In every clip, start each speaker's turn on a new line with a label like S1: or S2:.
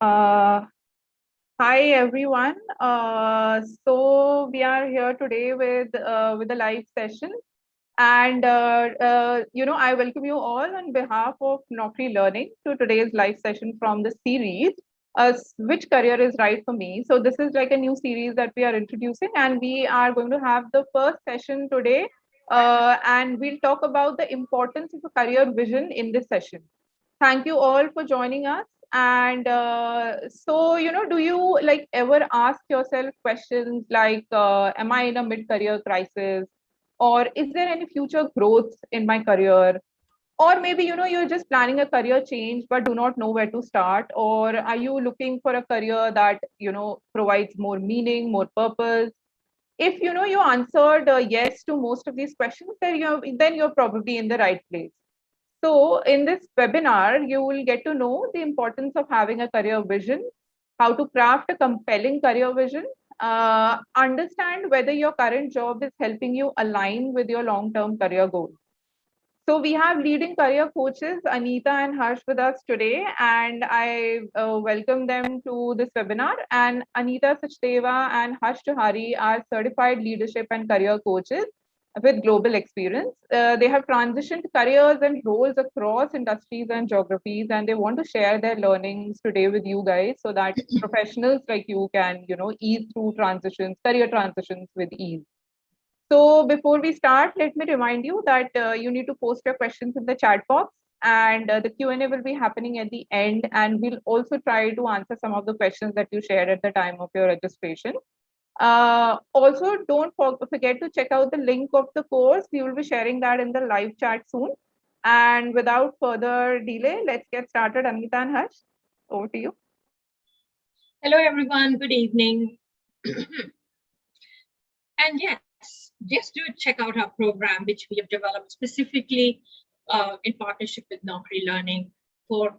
S1: Uh, Hi everyone. So we are here today with a live session, and I welcome you all on behalf of Naukri Learning to today's live session from the series, "Which Career is Right for Me." So this is like a new series that we are introducing, and we are going to have the first session today, and we'll talk about the importance of a career vision in this session. Thank you all for joining us. And do you like ever ask yourself questions like, am I in a mid-career crisis? Or is there any future growth in my career? Or maybe, you're just planning a career change, but do not know where to start. Or are you looking for a career that, provides more meaning, more purpose? If, you answered yes to most of these questions, then you're probably in the right place. So, in this webinar, you will get to know the importance of having a career vision, how to craft a compelling career vision, understand whether your current job is helping you align with your long term career goals. So, we have leading career coaches, Anita and Harsh, with us today, and I welcome them to this webinar. And Anita Sachdeva and Harsh Johari are certified leadership and career coaches with global experience. They have transitioned careers and roles across industries and geographies, and they want to share their learnings today with you guys so that professionals like you can, ease through transitions, career transitions with ease. So before we start, let me remind you that you need to post your questions in the chat box, and the Q&A will be happening at the end, and we'll also try to answer some of the questions that you shared at the time of your registration. Also, don't forget to check out the link of the course. We will be sharing that in the live chat soon. And without further delay, let's get started. Anita and Harsh, over to you.
S2: Hello, everyone. Good evening. And yes, just do check out our program, which we have developed specifically in partnership with Naukri Learning for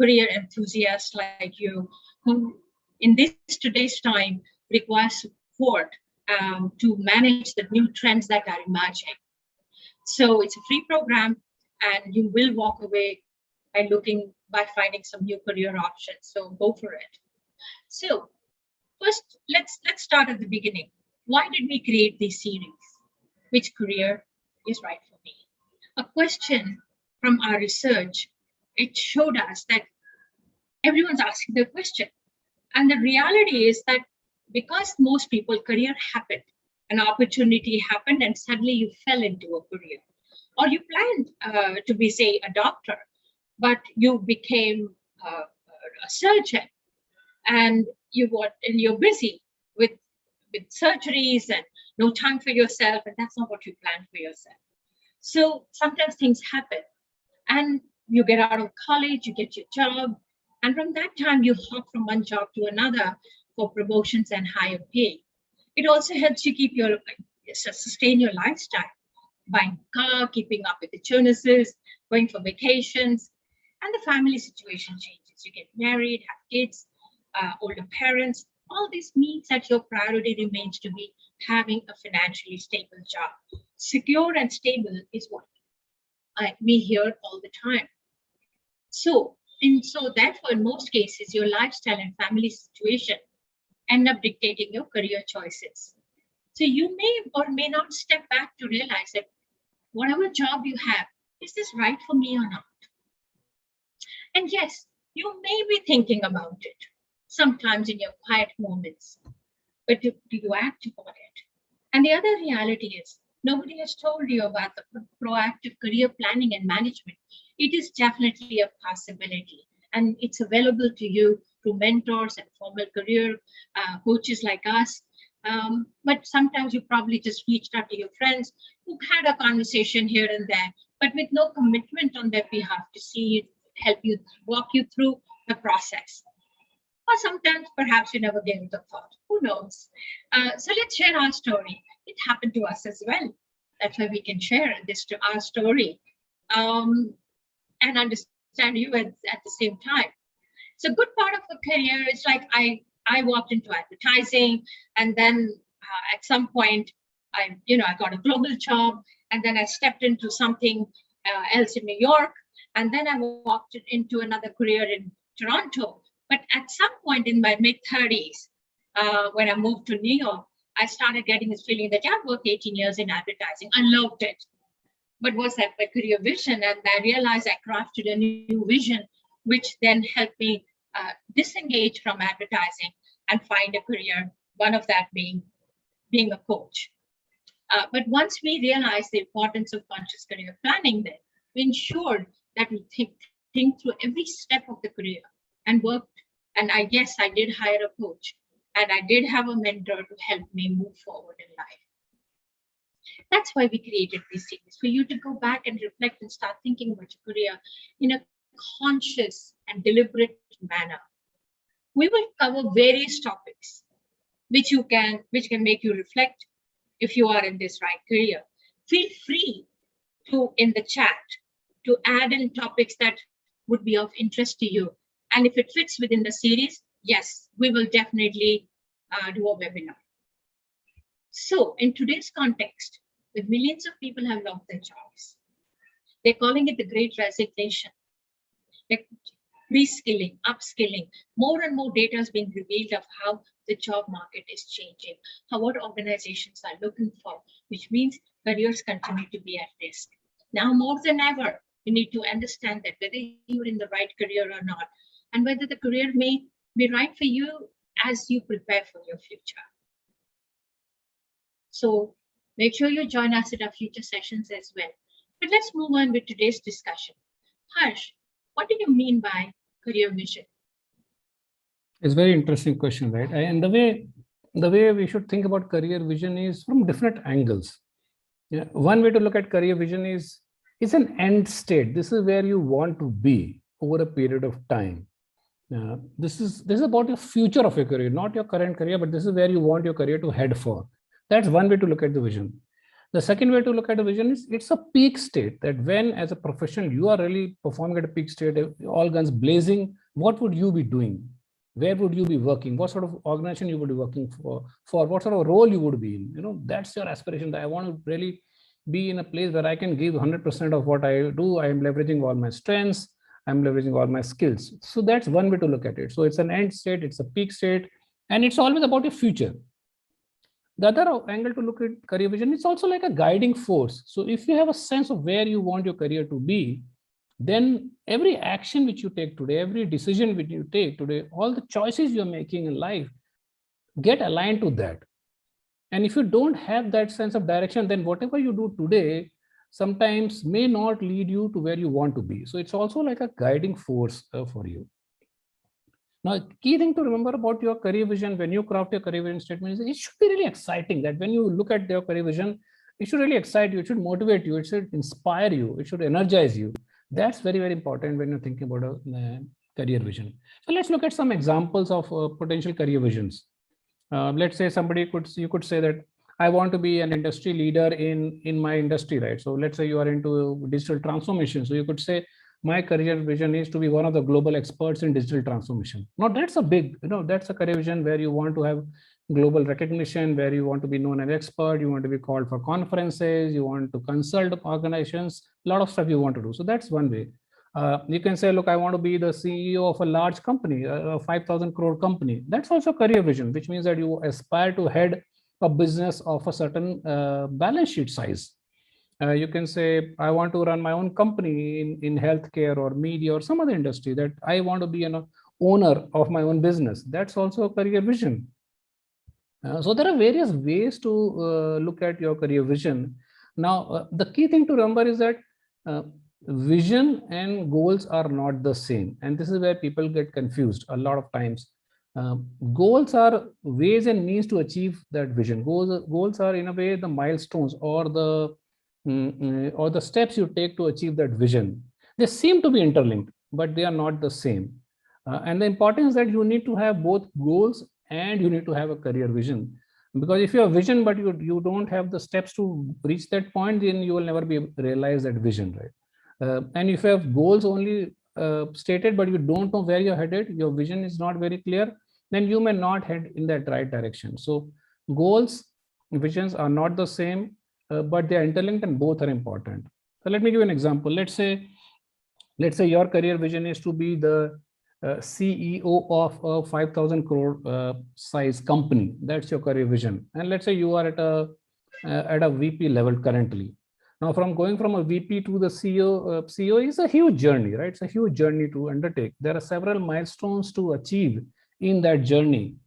S2: career enthusiasts like you, who in this today's time require support to manage the new trends that are emerging. So it's a free program, and you will walk away by finding some new career options. So go for it. So first, let's start at the beginning. Why did we create this series? Which career is right for me? A question from our research, it showed us that everyone's asking the question. And the reality is that because most people, career happened, an opportunity happened, and suddenly you fell into a career. Or you planned to be, say, a doctor, but you became a surgeon, and you're busy with surgeries and no time for yourself, and that's not what you planned for yourself. So sometimes things happen, and you get out of college, you get your job, and from that time you hop from one job to another for promotions and higher pay. It also helps you sustain your lifestyle, buying a car, keeping up with the Jonases, going for vacations, and the family situation changes. You get married, have kids, older parents. All this means that your priority remains to be having a financially stable job. Secure and stable is what we hear all the time. So therefore, in most cases, your lifestyle and family situation end up dictating your career choices. So you may or may not step back to realize that whatever job you have, is this right for me or not? And yes, you may be thinking about it sometimes in your quiet moments, but do you act upon it? And the other reality is, nobody has told you about the proactive career planning and management. It is definitely a possibility, and it's available to you through mentors and formal career coaches like us. But sometimes you probably just reached out to your friends who had a conversation here and there, but with no commitment on their behalf to help you, walk you through the process. Or sometimes perhaps you never gave it a thought. Who knows? So let's share our story. It happened to us as well. That's why we can share our story and understand you at the same time. So good part of the career is like I walked into advertising, and then at some point I got a global job, and then I stepped into something else in New York, and then I walked into another career in Toronto. But at some point in my mid-30s, when I moved to New York, I started getting this feeling that I've worked 18 years in advertising. I loved it. But was that my career vision? And I realized I crafted a new vision, which then helped me disengage from advertising and find a career, one of that being a coach. But once we realized the importance of conscious career planning, then we ensured that we think through every step of the career and worked. And I guess I did hire a coach, and I did have a mentor to help me move forward in life. That's why we created these series, for you to go back and reflect and start thinking about your career in a conscious and deliberate manner. We will cover various topics which can make you reflect if you are in this right career. Feel free to, in the chat, to add in topics that would be of interest to you. And if it fits within the series, yes, we will definitely do a webinar. So in today's context, with millions of people have lost their jobs, they're calling it the great resignation. Like reskilling, upskilling, more and more data is being revealed of how the job market is changing, how what organizations are looking for, which means careers continue to be at risk. Now more than ever, you need to understand that whether you're in the right career or not, and whether the career may be right for you as you prepare for your future. So make sure you join us at our future sessions as well. But let's move on with today's discussion. Harsh, what do you mean by career vision?
S3: It's a very interesting question, right? And the way we should think about career vision is from different angles. Yeah, one way to look at career vision is it's an end state. This is where you want to be over a period of time. This is about the future of your career, not your current career, but this is where you want your career to head for. That's one way to look at the vision. The second way to look at the vision is it's a peak state, that when as a professional you are really performing at a peak state, all guns blazing, what would you be doing? Where would you be working? What sort of organization you would be working for what sort of role you would be in? That's your aspiration, that I want to really be in a place where I can give 100% of what I do. I am leveraging all my strengths, I'm leveraging all my skills. So that's one way to look at it. So it's an end state, it's a peak state, and it's always about your future. The other angle to look at career vision, it's also like a guiding force. So if you have a sense of where you want your career to be, then every action which you take today, every decision which you take today, all the choices you're making in life get aligned to that. And if you don't have that sense of direction, then whatever you do today sometimes may not lead you to where you want to be. So it's also like a guiding force for you. Now, key thing to remember about your career vision when you craft your career vision statement is it should be really exciting. That when you look at your career vision, it should really excite you, it should motivate you, it should inspire you, it should energize you. That's very, very important when you're thinking about a career vision. So let's look at some examples of potential career visions. Let's say you could say that I want to be an industry leader in my industry, right? So let's say you are into digital transformation. So you could say my career vision is to be one of the global experts in digital transformation. Now that's a big, that's a career vision where you want to have global recognition, where you want to be known as expert, you want to be called for conferences, you want to consult organizations, a lot of stuff you want to do. So that's one way. You can say, look, I want to be the CEO of a large company, a 5,000 crore company. That's also career vision, which means that you aspire to head a business of a certain balance sheet size. You can say, I want to run my own company in healthcare or media or some other industry, that I want to be an owner of my own business. That's also a career vision. So there are various ways to look at your career vision. Now, the key thing to remember is that vision and goals are not the same. And this is where people get confused a lot of times. Goals are ways and means to achieve that vision. Goals are in a way the milestones or the steps you take to achieve that vision. They seem to be interlinked, but they are not the same. And the importance is that you need to have both goals and you need to have a career vision. Because if you have vision, but you don't have the steps to reach that point, then you will never be able to realize that vision, right? And if you have goals only stated, but you don't know where you're headed, your vision is not very clear, then you may not head in that right direction. So goals, visions are not the same, but they are interlinked and both are important. So let me give you an example. Let's say your career vision is to be the CEO of a 5,000 crore size company. That's your career vision. And let's say you are at a VP level currently. Now, from going from a VP to the CEO is a huge journey, right? It's a huge journey to undertake. There are several milestones to achieve in that journey.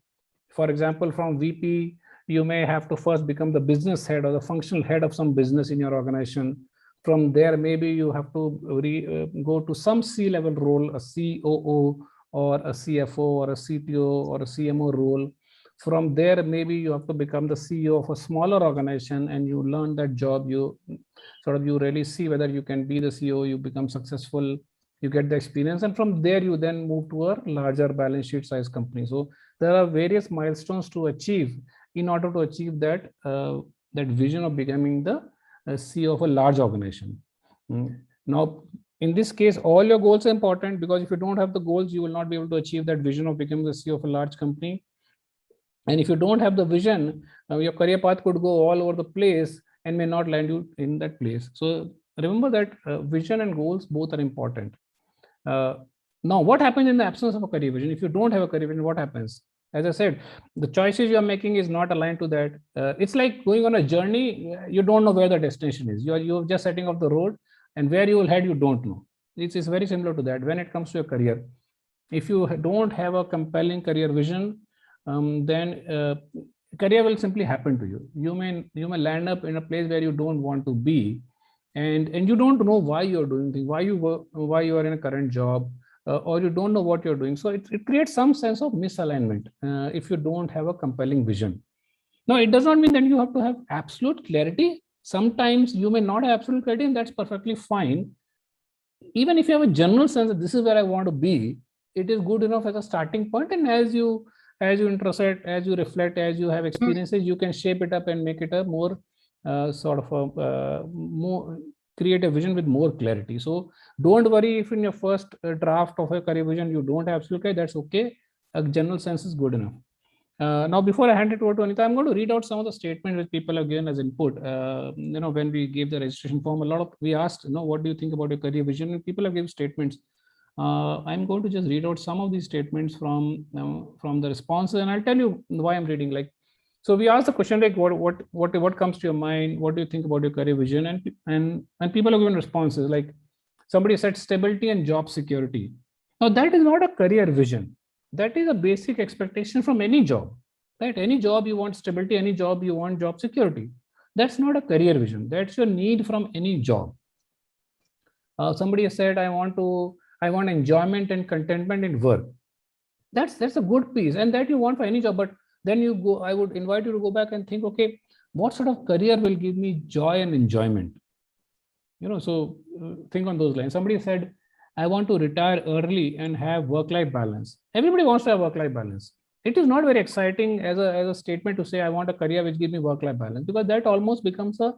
S3: For example, from VP, you may have to first become the business head or the functional head of some business in your organization. From there, maybe you have to go to some C-level role, a COO or a CFO or a CTO or a CMO role. From there, maybe you have to become the CEO of a smaller organization, and you learn that job. You really see whether you can be the CEO, you become successful, you get the experience, and from there you then move to a larger balance sheet size company. So there are various milestones to achieve in order to achieve that that vision of becoming the CEO of a large organization. Now, in this case, all your goals are important, because if you don't have the goals, you will not be able to achieve that vision of becoming the CEO of a large company. And if you don't have the vision, your career path could go all over the place and may not land you in that place. So remember that vision and goals both are important. Now, what happens in the absence of a career vision? If you don't have a career vision, what happens? As I said, the choices you are making is not aligned to that. It's like going on a journey. You don't know where the destination is. You're just setting off the road, and where you will head, you don't know. It's very similar to that when it comes to your career. If you don't have a compelling career vision, then career will simply happen to you. You may land up in a place where you don't want to be, and you don't know why you're doing things, why you are in a current job, or you don't know what you're doing. So it creates some sense of misalignment if you don't have a compelling vision. Now, it does not mean that you have to have absolute clarity. Sometimes you may not have absolute clarity, and that's perfectly fine. Even if you have a general sense that this is where I want to be, it is good enough as a starting point. And as you intersect, as you reflect, as you have experiences, you can shape it up and make it a more more create a vision with more clarity. So don't worry if in your first draft of a career vision you don't have absolute clarity. That's okay. A general sense is good enough. Now, before I hand it over to Anita, I'm going to read out some of the statements which people have given as input. When we gave the registration form, we asked, what do you think about your career vision? And people have given statements. I'm going to just read out some of these statements from the responses, and I'll tell you why I'm reading. So we asked the question like, what comes to your mind? What do you think about your career vision? And people have given responses like, somebody said stability and job security. Now, that is not a career vision. That is a basic expectation from any job, right? Any job you want stability, any job you want job security. That's not a career vision. That's your need from any job. Somebody has said, I want enjoyment and contentment in work. That's a good piece, and that you want for any job. But then I would invite you to go back and think, okay, what sort of career will give me joy and enjoyment? So think on those lines. Somebody said, I want to retire early and have work-life balance. Everybody wants to have work-life balance. It is not very exciting as a statement to say, I want a career which gives me work-life balance, because that almost becomes a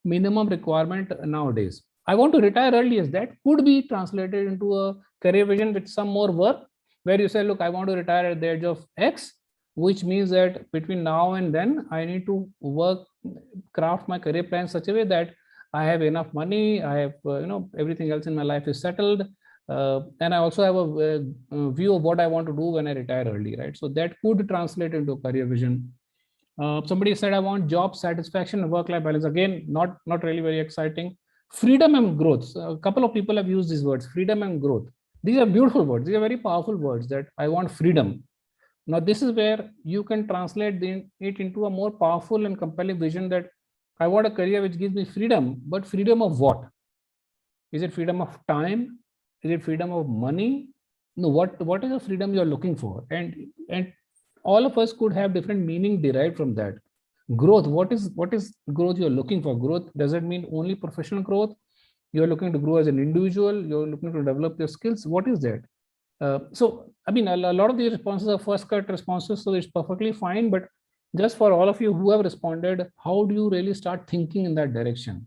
S3: minimum requirement nowadays. I want to retire early, yes, that could be translated into a career vision with some more work, where you say, look, I want to retire at the age of X, which means that between now and then, I need to craft my career plan in such a way that I have enough money, I have, everything else in my life is settled. And I also have a view of what I want to do when I retire early, right? So that could translate into a career vision. Somebody said, I want job satisfaction and work-life balance. Again, not really very exciting. Freedom and growth. A couple of people have used these words, freedom and growth. These are beautiful words. These are very powerful words, that I want freedom. Now, this is where you can translate it into a more powerful and compelling vision, that I want a career which gives me freedom, but freedom of what? Is it freedom of time? Is it freedom of money? No, what is the freedom you're looking for? And all of us could have different meaning derived from that. Growth, what is growth you're looking for? Growth, does it mean only professional growth? You're looking to grow as an individual, you're looking to develop your skills. What is that? So, I mean, a lot of these responses are first cut responses, so it's perfectly fine. But just for all of you who have responded, how do you really start thinking in that direction?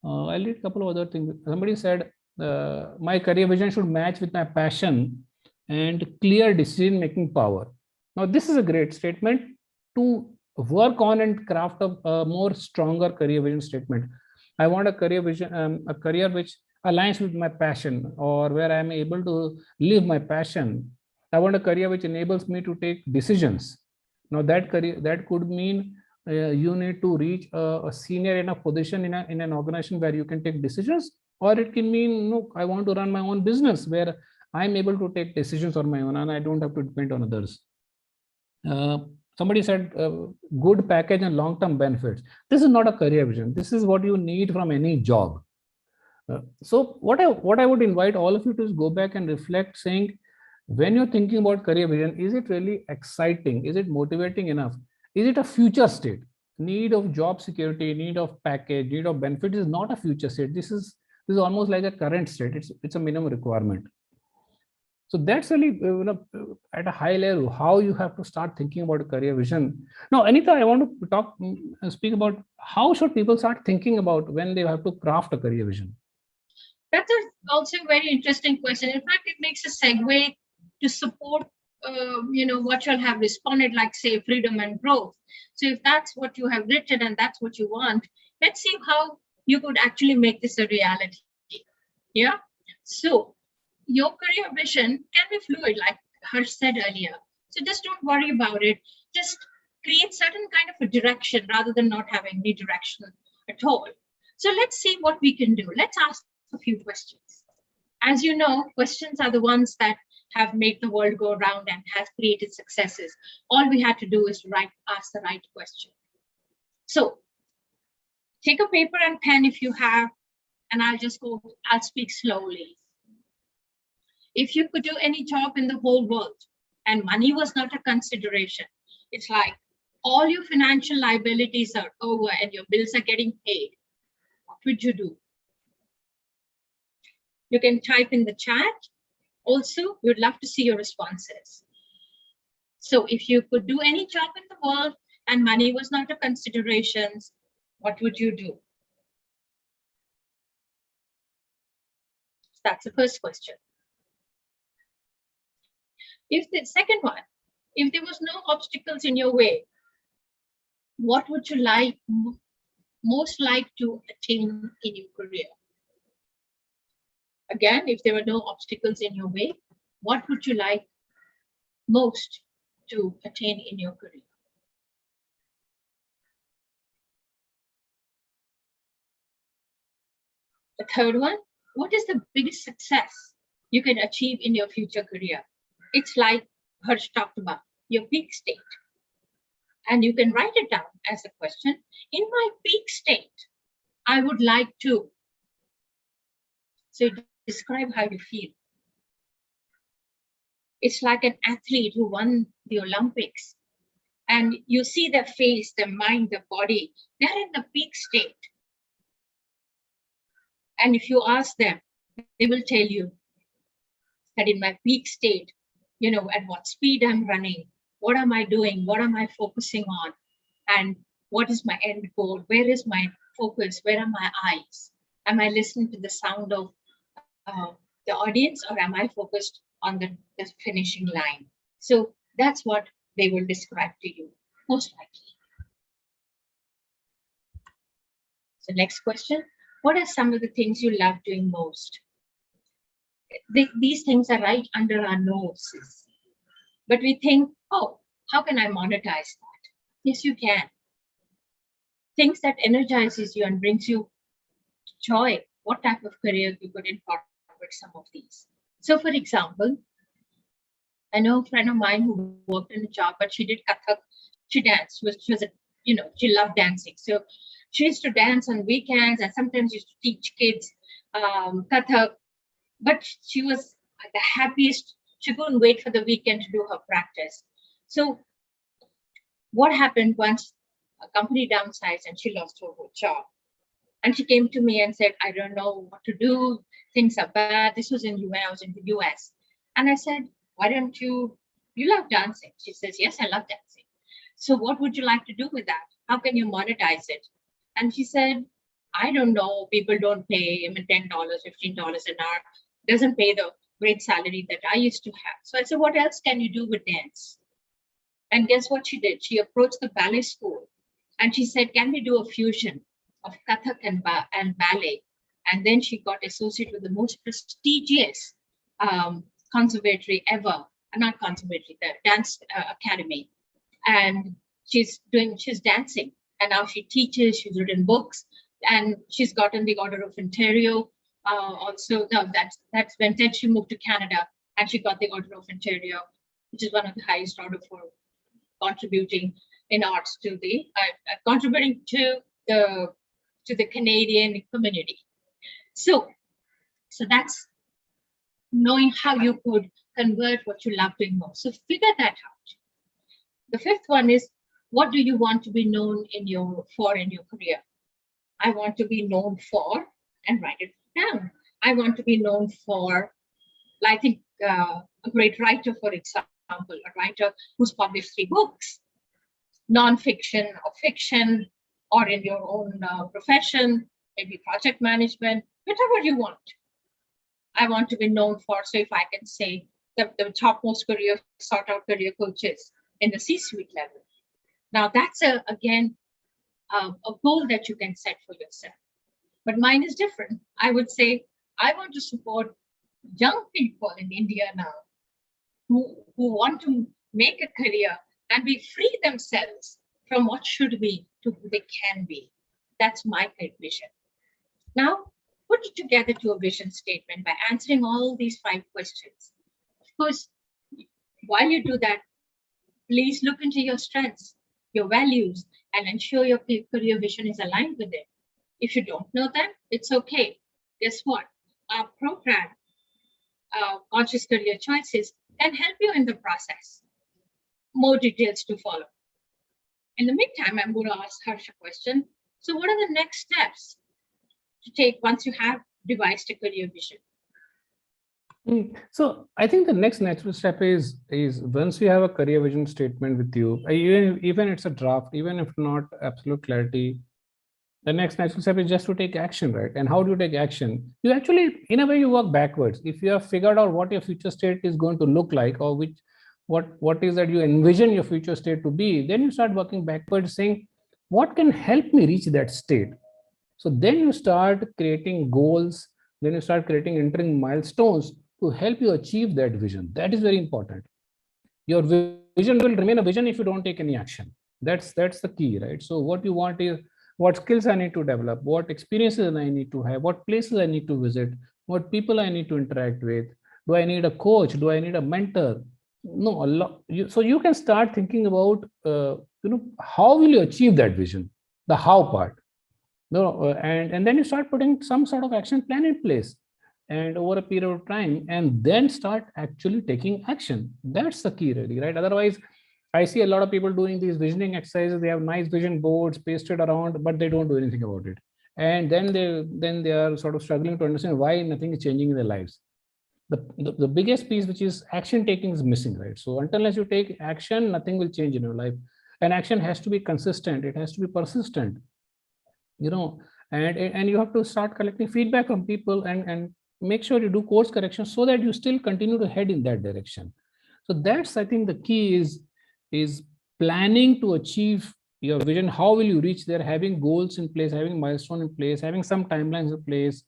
S3: I'll read a couple of other things. Somebody said, my career vision should match with my passion and clear decision-making power. Now, this is a great statement to work on and craft a more stronger career vision statement. I want a career vision, a career which aligns with my passion, or where I'm able to live my passion. I want a career which enables me to take decisions. Now that career, that could mean you need to reach a senior enough position in an organization where you can take decisions, or it can mean, no, I want to run my own business where I'm able to take decisions on my own and I don't have to depend on others. Uh, Somebody said good package and long-term benefits. This is not a career vision. This is what you need from any job. So what I would invite all of you to is go back and reflect, saying, when you're thinking about career vision, is it really exciting? Is it motivating enough? Is it a future state? Need of job security, need of package, need of benefit is not a future state. This is almost like a current state. It's a minimum requirement. So that's really at a high level how you have to start thinking about a career vision. Now, Anita, I want to speak about how should people start thinking about when they have to craft a career vision.
S2: That's also a very interesting question. In fact, it makes a segue to support, what you'll have responded, like say freedom and growth. So if that's what you have written and that's what you want, let's see how you could actually make this a reality. Yeah. So your career vision can be fluid, like Harsh said earlier. So just don't worry about it. Just create certain kind of a direction rather than not having any direction at all. So let's see what we can do. Let's ask a few questions. As you know, questions are the ones that have made the world go round and has created successes. All we had to do is ask the right question. So take a paper and pen if you have, and I'll speak slowly. If you could do any job in the whole world and money was not a consideration, it's like all your financial liabilities are over and your bills are getting paid, what would you do? You can type in the chat. Also, we'd love to see your responses. So if you could do any job in the world and money was not a consideration, what would you do? That's the first question. If the second one, if there was no obstacles in your way, what would you most like to attain in your career? Again, if there were no obstacles in your way, what would you like most to attain in your career? The third one, what is the biggest success you can achieve in your future career? It's like Harsh talked about, your peak state. And you can write it down as a question. In my peak state, I would like to. So describe how you feel. It's like an athlete who won the Olympics. And you see their face, their mind, their body. They're in the peak state. And if you ask them, they will tell you that in my peak state, at what speed I'm running, what am I doing, what am I focusing on, and what is my end goal, where is my focus, where are my eyes? Am I listening to the sound of the audience, or am I focused on the finishing line? So that's what they will describe to you, most likely. So next question, what are some of the things you love doing most? These things are right under our noses. But we think, oh, how can I monetize that? Yes, you can. Things that energizes you and brings you joy. What type of career you could incorporate some of these? So for example, I know a friend of mine who worked in a job, but she did Kathak. She danced. She loved dancing. So she used to dance on weekends and sometimes used to teach kids Kathak. But she was the happiest. She couldn't wait for the weekend to do her practice. So what happened once a company downsized and she lost her whole job? And she came to me and said, I don't know what to do. Things are bad. This was when I was in the US. And I said, why don't you love dancing? She says, yes, I love dancing. So what would you like to do with that? How can you monetize it? And she said, I don't know. People don't pay $10, $15 an hour. Doesn't pay the great salary that I used to have. So I said, what else can you do with dance? And guess what she did? She approached the ballet school and she said, can we do a fusion of Kathak and ballet? And then she got associated with the most prestigious conservatory ever, not conservatory, the dance academy. And she's dancing. And now she teaches, she's written books, and she's gotten the Order of Ontario. Also, no, that's when then she moved to Canada and she got the Order of Ontario, which is one of the highest order for contributing in arts to the contributing to the Canadian community. So that's knowing how you could convert what you love doing more. So figure that out. The fifth one is, what do you want to be known in your career? I want to be known for, and write it down. I want to be known for, I think, a great writer, for example, a writer who's published 3 books, non-fiction or fiction, or in your own profession, maybe project management, whatever you want. I want to be known for, so if I can say the topmost sought out career coaches in the C-suite level. Now that's again a goal that you can set for yourself. But mine is different. I would say I want to support young people in India now who want to make a career and be free themselves from what should be to who they can be. That's my vision. Now, put it together to a vision statement by answering all these 5 questions. Of course, while you do that, please look into your strengths, your values, and ensure your career vision is aligned with it. If you don't know that, it's okay. Guess what? Our program, Conscious Career Choices, can help you in the process. More details to follow. In the meantime, I'm going to ask Harsh a question. So what are the next steps to take once you have devised a career vision?
S3: So I think the next natural step is once you have a career vision statement with you, even it's a draft, even if not absolute clarity, the next natural step is just to take action, right? And how do you take action? You actually, in a way, you work backwards. If you have figured out what your future state is going to look like, or what is that you envision your future state to be, then you start working backwards, saying, what can help me reach that state? So then you start creating goals, then you start creating interim milestones to help you achieve that vision. That is very important. Your vision will remain a vision if you don't take any action. That's the key, right? So what you want is, what skills I need to develop, what experiences I need to have, what places I need to visit, what people I need to interact with. Do I need a coach? Do I need a mentor? No, a lot. So you can start thinking about, how will you achieve that vision? The how part. No, and then you start putting some sort of action plan in place, and over a period of time, and then start actually taking action. That's the key, really, right? Otherwise, I see a lot of people doing these visioning exercises. They have nice vision boards pasted around, but they don't do anything about it. And then they are sort of struggling to understand why nothing is changing in their lives. The biggest piece, which is action taking, is missing, right? So unless you take action, nothing will change in your life. And action has to be consistent. It has to be persistent. And you have to start collecting feedback from people and make sure you do course correction so that you still continue to head in that direction. So that's, I think, the key is planning to achieve your vision. How will you reach there? Having goals in place, having milestone in place, having some timelines in place,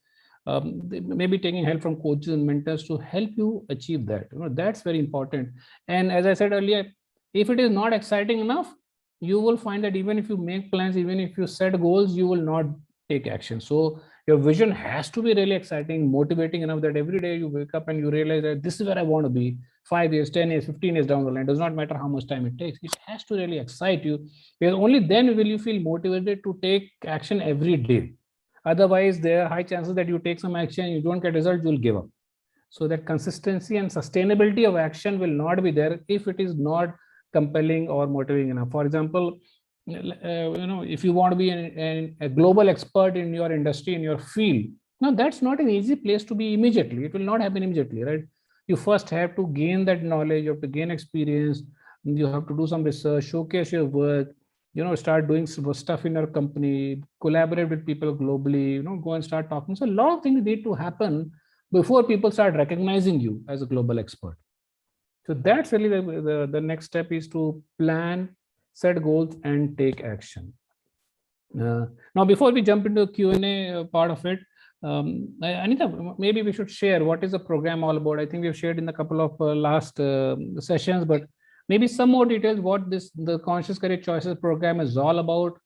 S3: maybe taking help from coaches and mentors to help you achieve that. That's very important. And as I said earlier, if it is not exciting enough, you will find that even if you make plans, even if you set goals, you will not take action. So your vision has to be really exciting, motivating enough that every day you wake up and you realize that this is where I want to be 5 years, 10 years, 15 years down the line. It does not matter how much time it takes. It has to really excite you, because only then will you feel motivated to take action every day. Otherwise, there are high chances that you take some action, you don't get results, you'll give up. So that consistency and sustainability of action will not be there if it is not compelling or motivating enough. For example, if you want to be a global expert in your industry, in your field, now that's not an easy place to be immediately. It will not happen immediately, right? You first have to gain that knowledge, you have to gain experience, you have to do some research, showcase your work, start doing stuff in your company, collaborate with people globally, go and start talking. So a lot of things need to happen before people start recognizing you as a global expert. So that's really the next step, is to plan, set goals, and take action. Now, before we jump into the Q&A part of it, Anita, maybe we should share what is the program all about. I think we've shared in a couple of last sessions, but maybe some more details what the Conscious Career Choices program is all about,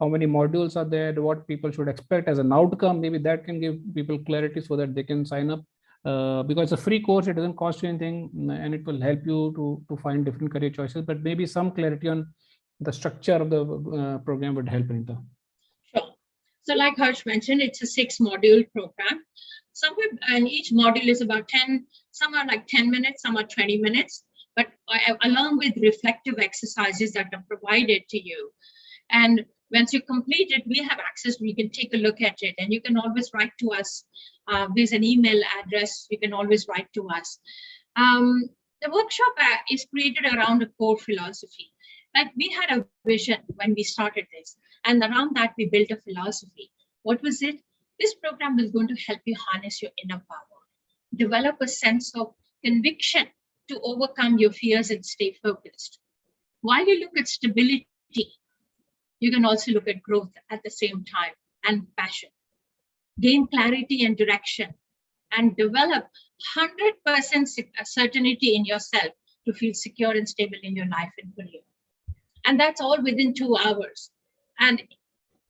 S3: how many modules are there, what people should expect as an outcome. Maybe that can give people clarity so that they can sign up. Because it's a free course, it doesn't cost you anything, and it will help you to find different career choices. But maybe some clarity on the structure of the program would help, Anita.
S2: Sure. So like Harsh mentioned, it's a 6-module program. And each module is about 10, some are like 10 minutes, some are 20 minutes, but along with reflective exercises that are provided to you. And once you complete it, we have access, we can take a look at it, and you can always write to us. There's an email address, you can always write to us. The workshop is created around a core philosophy. Like we had a vision when we started this, and around that we built a philosophy. What was it? This program is going to help you harness your inner power, develop a sense of conviction to overcome your fears and stay focused. While you look at stability, you can also look at growth at the same time and passion. Gain clarity and direction, and develop 100% certainty in yourself to feel secure and stable in your life and career. And that's all within 2 hours. And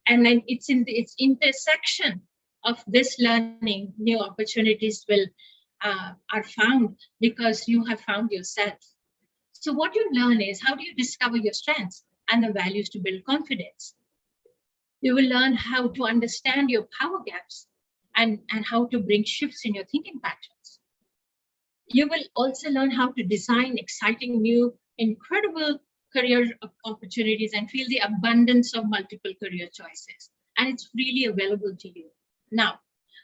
S2: then it's in its intersection of this learning, new opportunities are found because you have found yourself. So what you learn is how do you discover your strengths and the values to build confidence. You will learn how to understand your power gaps and how to bring shifts in your thinking patterns. You will also learn how to design exciting, new, incredible career opportunities and feel the abundance of multiple career choices. And it's really available to you. Now,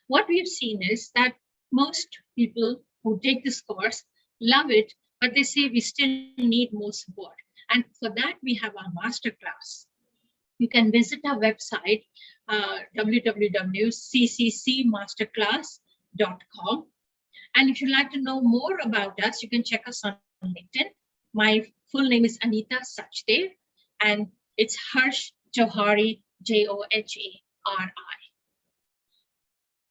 S2: what we've seen is that most people who take this course love it, but they say we still need more support. And for that, we have our masterclass. You can visit our website, www.cccmasterclass.com. And if you'd like to know more about us, you can check us on LinkedIn. My full name is Anita Sachdev, and it's Harsh Johari, Johari.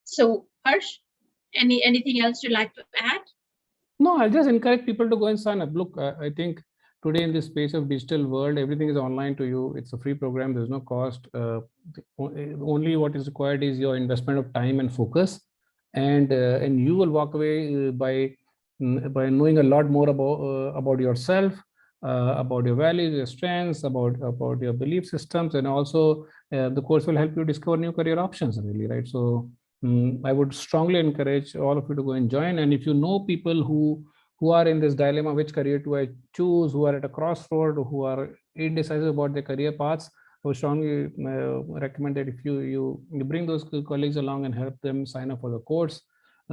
S2: So, Harsh, anything else you'd like to add?
S3: No, I'll just encourage people to go and sign up. Look, I think today in this space of digital world, everything is online to you. It's a free program. There's no cost. Only what is required is your investment of time and focus, and you will walk away by knowing a lot more about yourself, about your values, your strengths, about your belief systems, and also the course will help you discover new career options. Really, right? So I would strongly encourage all of you to go and join. And if you know people who are in this dilemma, which career do I choose, who are at a crossroad, who are indecisive about their career paths, I would strongly recommend that if you bring those colleagues along and help them sign up for the course,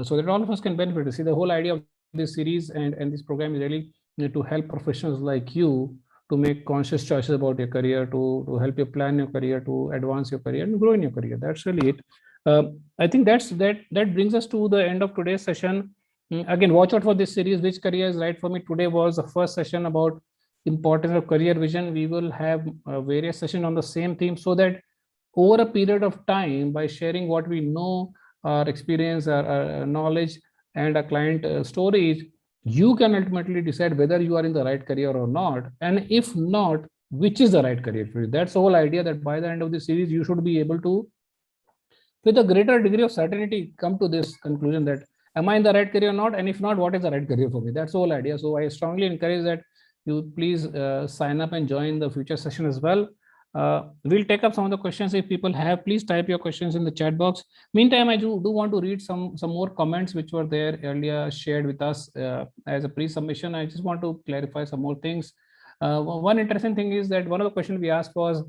S3: so that all of us can benefit. See, the whole idea of this series and this program is really to help professionals like you to make conscious choices about your career, to help you plan your career, to advance your career and grow in your career. That's really it. I think that brings us to the end of today's session. Again, watch out for this series, Which Career is Right for Me. Today was the first session about importance of career vision. We will have various sessions on the same theme, so that over a period of time, by sharing what we know, our experience, our knowledge, and our client stories, you can ultimately decide whether you are in the right career or not. And if not, which is the right career for you. That's the whole idea, that by the end of the series, you should be able to, with a greater degree of certainty, come to this conclusion that am I in the right career or not? And if not, what is the right career for me? That's the whole idea. So I strongly encourage that you please sign up and join the future session as well. We'll take up some of the questions if people have. Please type your questions in the chat box. Meantime, I do want to read some more comments which were there earlier shared with us as a pre-submission. I just want to clarify some more things. One interesting thing is that one of the questions we asked was,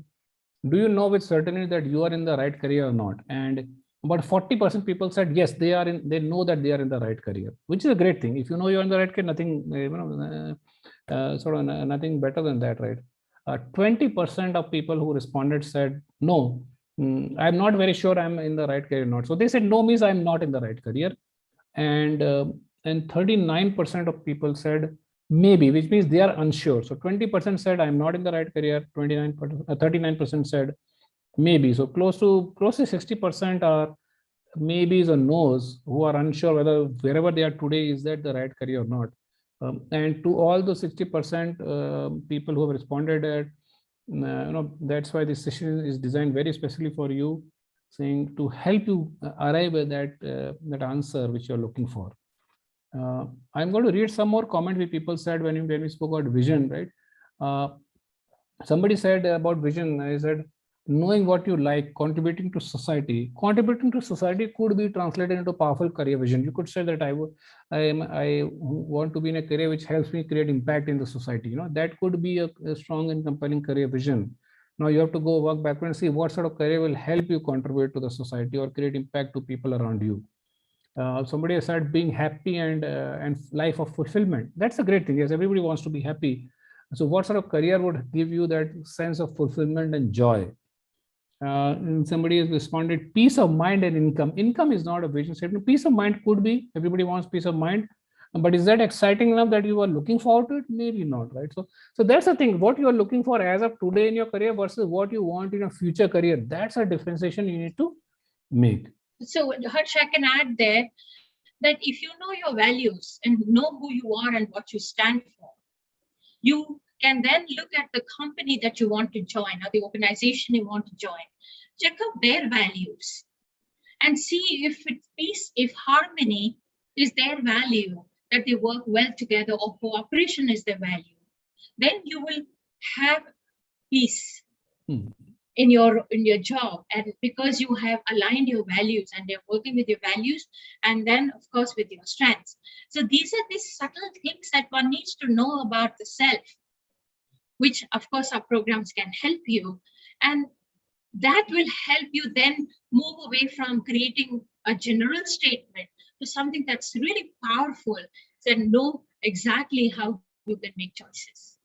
S3: do you know with certainty that you are in the right career or not? And about 40% people said yes, they know that they are in the right career, which is a great thing. If you know you're in the right career, nothing nothing better than that, right? 20% of people who responded said no, I'm not very sure I'm in the right career or not. So they said no means I'm not in the right career. And 39% of people said maybe, which means they are unsure. So 20% said I'm not in the right career, 39% said maybe. So close to 60% are maybes or no's, who are unsure whether wherever they are today, is that the right career or not. And to all those 60% people who have responded at, that's why this session is designed very specially for you, saying to help you arrive at that answer which you're looking for. I'm going to read some more comments which people said when we spoke about vision, right? Somebody said about vision, I said, knowing what you like, contributing to society. Contributing to society could be translated into powerful career vision. You could say that I want to be in a career which helps me create impact in the society. That could be a strong and compelling career vision. Now you have to go work backward and see what sort of career will help you contribute to the society or create impact to people around you. Somebody has said being happy and life of fulfillment. That's a great thing. Yes, everybody wants to be happy. So what sort of career would give you that sense of fulfillment and joy? And somebody has responded, peace of mind and income. Income is not a vision statement. Peace of mind could be. Everybody wants peace of mind. But is that exciting enough that you are looking forward to it? Maybe not, right? So that's the thing. What you are looking for as of today in your career versus what you want in your future career. That's a differentiation you need to make.
S2: So, Harsh, I can add there that if you know your values and know who you are and what you stand for, you can then look at the company that you want to join or the organization you want to join. Check out their values and see if it's peace, if harmony is their value, that they work well together, or cooperation is their value. Then you will have peace in your job, and because you have aligned your values and they're working with your values, and then of course with your strengths. So these are the subtle things that one needs to know about the self, which of course our programs can help you, and that will help you then move away from creating a general statement to something that's really powerful, and know exactly how you can make choices.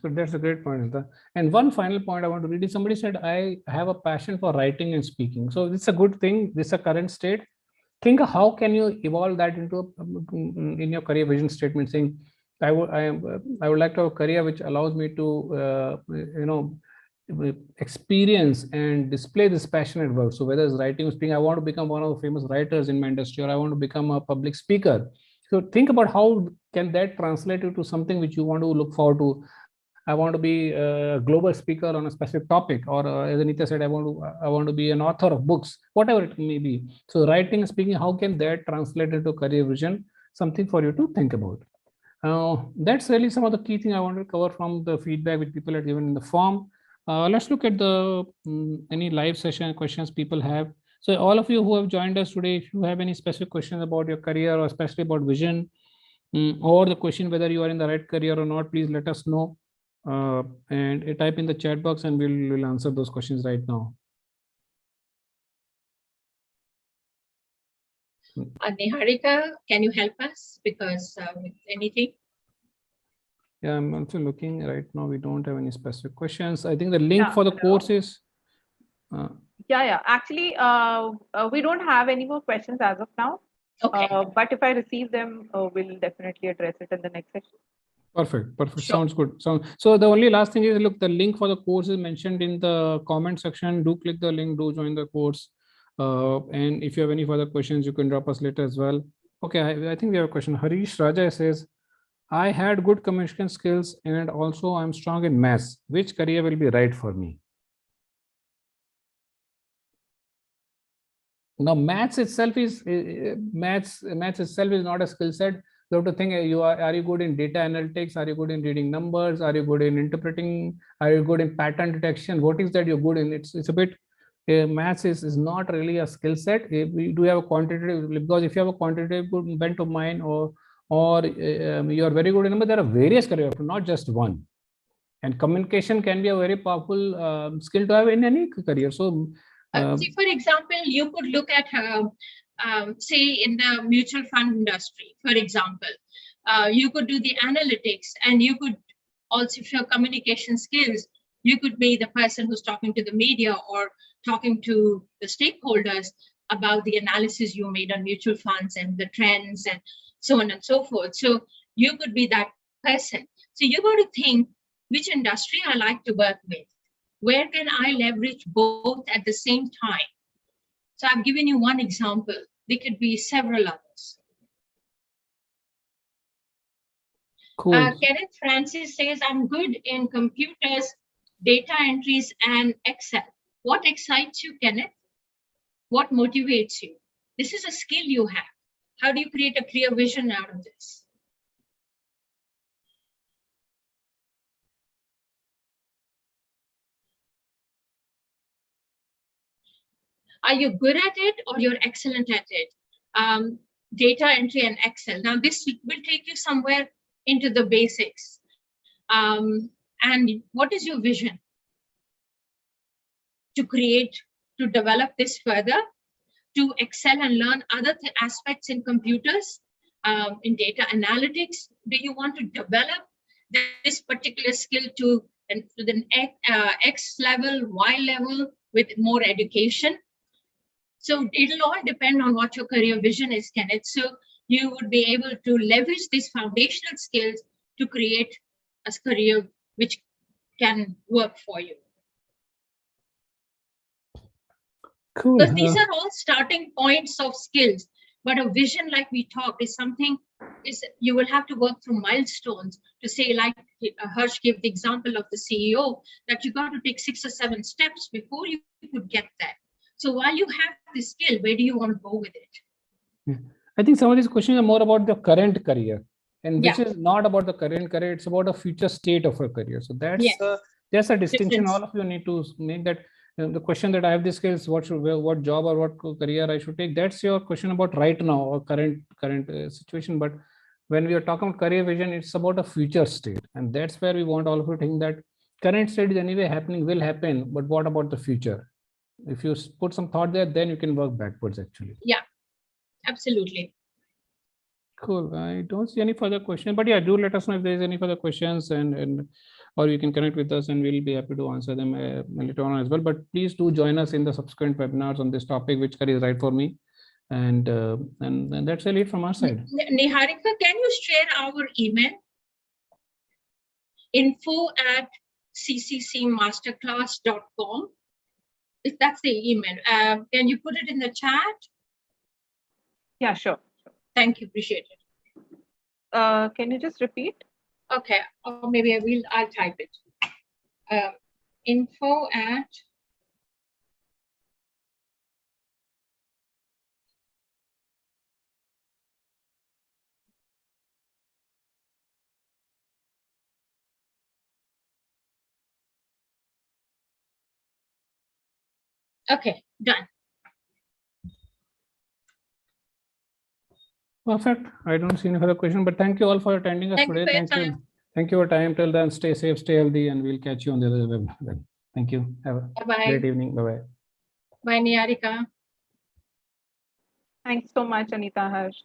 S3: So that's a great point. And one final point I want to read is, somebody said, I have a passion for writing and speaking. So it's a good thing. This is a current state. Think how can you evolve that into in your career vision statement, saying, I would like to have a career which allows me to experience and display this passionate work. So whether it's writing or speaking, I want to become one of the famous writers in my industry, or I want to become a public speaker. So think about how can that translate into something which you want to look forward to. I want to be a global speaker on a specific topic, or as Anita said, I want to be an author of books, whatever it may be. So writing and speaking, how can that translate into career vision? Something for you to think about. That's really some of the key things I want to cover from the feedback which people have given in the form. Let's look at the any live session questions people have. So all of you who have joined us today, if you have any specific questions about your career, or especially about vision, or the question whether you are in the right career or not, please let us know, and type in the chat box, and we'll answer those questions right now.
S2: Niharika, can you help us? Because with anything?
S3: Yeah, I'm also looking right now. We don't have any specific questions. I think the link for the course is.
S1: Yeah. Actually, we don't have any more questions as of now.
S2: Okay.
S1: But if I receive them, we'll definitely address it in the next session.
S3: Perfect.
S2: Sure.
S3: Sounds good. So the only last thing is, look, the link for the course is mentioned in the comment section. Do click the link, do join the course. And if you have any further questions, you can drop us later as well. Okay, I think we have a question. Harish Raja says, I had good communication skills and also I'm strong in maths. Which career will be right for me? Now, maths itself is not a skill set. You have to think, are you good in data analytics? Are you good in reading numbers? Are you good in interpreting? Are you good in pattern detection? What is that you're good in? It's a bit, maths is not really a skill set. We do have a quantitative, because if you have a quantitative bent of mind, or you are very good in number, there are various careers, not just one. And communication can be a very powerful skill to have in any career. So
S2: see, for example, you could look at, say, in the mutual fund industry, for example, you could do the analytics, and you could also, if your communication skills, you could be the person who's talking to the media or talking to the stakeholders about the analysis you made on mutual funds and the trends and so on and so forth. So you could be that person. So you got to think, which industry I like to work with? Where can I leverage both at the same time? So I've given you one example. There could be several others.
S3: Cool.
S2: Kenneth Francis says, I'm good in computers, data entries, and Excel. What excites you, Kenneth? What motivates you? This is a skill you have. How do you create a clear vision out of this? Are you good at it or you're excellent at it? Data entry and Excel. Now, this will take you somewhere into the basics. And what is your vision? To create, to develop this further, to excel and learn other aspects in computers, in data analytics? Do you want to develop this particular skill to the X level, Y level with more education? So it'll all depend on what your career vision is, Kenneth. So you would be able to leverage these foundational skills to create a career which can work for you.
S3: Cool.
S2: Because these are all starting points of skills, but a vision, like we talked, is something you will have to work through milestones to say, like Harsh gave the example of the CEO, that you got to take 6 or 7 steps before you could get there. So while you have the skill, where do you want to go with it?
S3: Yeah. I think some of these questions are more about the current career, and which
S2: Yeah.
S3: is not about the current career. It's about a future state of a career. So that's
S2: Yes.
S3: There's a distinction.
S2: Difference.
S3: All of you need to make that. The question that I have this skills, what job or what career I should take? That's your question about right now or current situation. But when we are talking about career vision, it's about a future state, and that's where we want all of you to think that current state is anyway happening, will happen. But what about the future? If you put some thought there, then you can work backwards actually.
S2: Yeah, absolutely.
S3: Cool. I don't see any further questions, but yeah, do let us know if there is any further questions, and or you can connect with us, and we'll be happy to answer them later on as well. But please do join us in the subsequent webinars on this topic, which career is right for me, and that's really it from our side.
S2: Niharika, can you share our email? info@cccmasterclass.com. If that's the email, can you put it in the chat?
S1: Yeah, sure.
S2: Thank you, appreciate it.
S1: Can you just repeat?
S2: Okay, or maybe I'll type it. Info at okay, done.
S3: Perfect. I don't see any further question, but thank you all for attending us today.
S2: Thank you for your time.
S3: Thank you for your time. Till then, stay safe, stay healthy, and we'll catch you on the other webinar. Thank you. Have a great evening. Bye-bye.
S2: Bye, Niharika.
S1: Thanks so much, Anita Harsh.